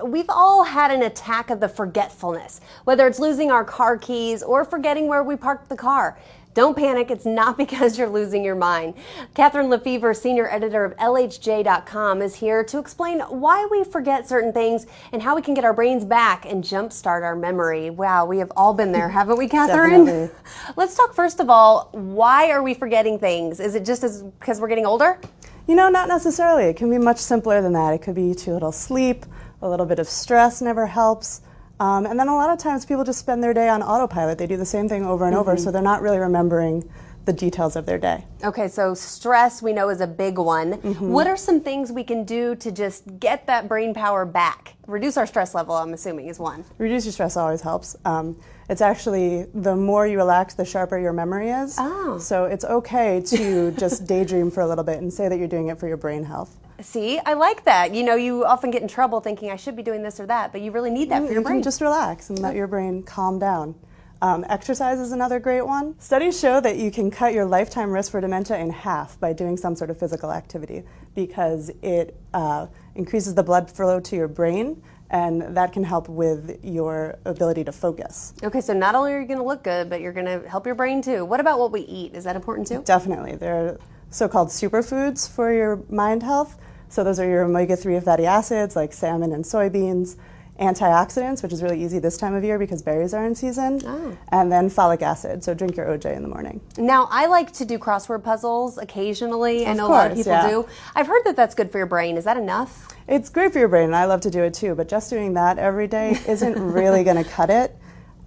we've all had an attack of the forgetfulness, whether it's losing our car keys or forgetting where we parked the car. Don't panic, it's not because you're losing your mind. Catherine Lefevre, senior editor of LHJ.com, is here to explain why we forget certain things and how we can get our brains back and jumpstart our memory. Wow, we have all been there, haven't we, Catherine? Definitely. Let's talk first of all, why are we forgetting things? Is it just because we're getting older? You know, not necessarily. It can be much simpler than that. It could be too little sleep, a little bit of stress never helps. And then a lot of times people just spend their day on autopilot. They do the same thing over and over, so they're not really remembering the details of their day. Okay, so stress we know is a big one. What are some things we can do to just get that brain power back? Reduce our stress level, I'm assuming, is one. Reduce your stress always helps. It's actually, the more you relax, the sharper your memory is. Oh. So it's okay to just daydream for a little bit and say that you're doing it for your brain health. See, I like that. You know, you often get in trouble thinking I should be doing this or that, but you really need that for your You brain. can just relax and let your brain calm down. Exercise is another great one. Studies show that you can cut your lifetime risk for dementia in half by doing some sort of physical activity because it increases the blood flow to your brain, and that can help with your ability to focus. Okay, so not only are you going to look good, but you're going to help your brain too. What about what we eat? Is that important too? Definitely. There are so-called superfoods for your mind health. So those are your omega-3 fatty acids like salmon and soybeans, antioxidants, which is really easy this time of year because berries are in season, and then folic acid. So drink your OJ in the morning. Now, I like to do crossword puzzles occasionally. I know a lot of people do. I've heard that that's good for your brain. Is that enough? It's great for your brain, and I love to do it too, but just doing that every day isn't really going to cut it.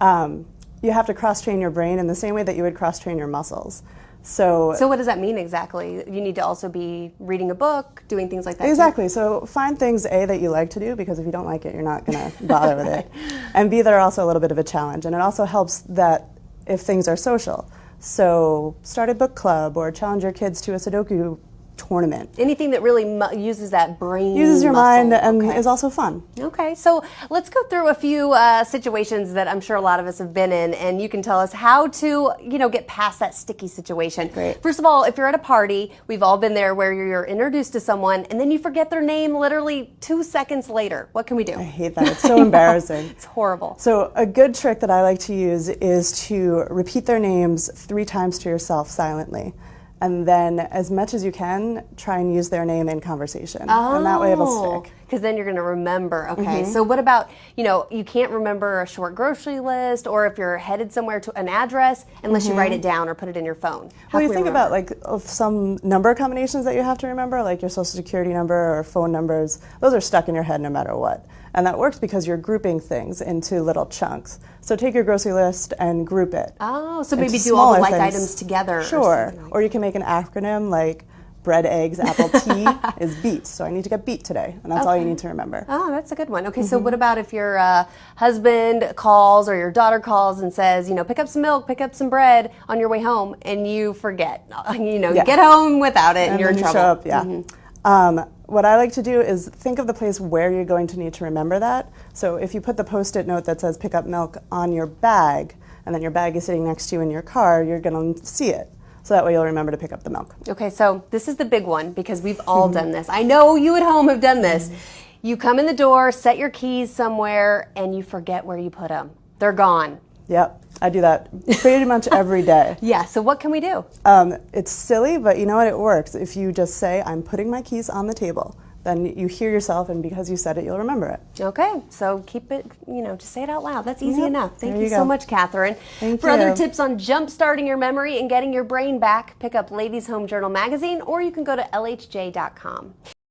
You have to cross-train your brain in the same way that you would cross-train your muscles. So what does that mean exactly? You need to also be reading a book, doing things like that? Exactly. Too? So find things, A, that you like to do, because if you don't like it, you're not going to bother with it. And B, that are also a little bit of a challenge. And it also helps that if things are social. So start a book club or challenge your kids to a Sudoku tournament. Anything that really uses that brain uses your muscle. mind and is also fun. Okay, so let's go through a few situations that I'm sure a lot of us have been in, and you can tell us how to, get past that sticky situation. Great. First of all, if you're at a party, we've all been there where you're introduced to someone and then you forget their name literally 2 seconds later. What can we do? I hate that. It's so embarrassing. It's horrible. So a good trick that I like to use is to repeat their names 3 times to yourself silently. And then, as much as you can, try and use their name in conversation. And that way it'll stick. Because then you're going to remember. Okay, so what about, you can't remember a short grocery list, or if you're headed somewhere to an address, unless you write it down or put it in your phone. Well, you think about some number combinations that you have to remember, like your social security number or phone numbers. Those are stuck in your head no matter what. And that works because you're grouping things into little chunks. So take your grocery list and group it. Oh, so maybe do all the like items together. Sure. Or you can make an acronym like bread, eggs, apple, tea is beet. So I need to get beet today. And that's all you need to remember. Oh, that's a good one. Okay, so what about if your husband calls or your daughter calls and says, pick up some milk, pick up some bread on your way home, and you forget. You get home without it and you're in trouble. Show up, what I like to do is think of the place where you're going to need to remember that. So if you put the Post-it note that says pick up milk on your bag, and then your bag is sitting next to you in your car, you're going to see it. So that way you'll remember to pick up the milk. Okay, so this is the big one because we've all done this. I know you at home have done this. You come in the door, set your keys somewhere, and you forget where you put them. They're gone. Yep, I do that pretty much every day. Yeah, so what can we do? It's silly, but you know what, it works. If you just say, I'm putting my keys on the table, then you hear yourself, and because you said it, you'll remember it. Okay, so keep it, just say it out loud. That's easy enough. Thank you go. so much, Catherine. Thank For you. other tips on jump-starting your memory and getting your brain back, pick up Ladies Home Journal magazine, or you can go to LHJ.com.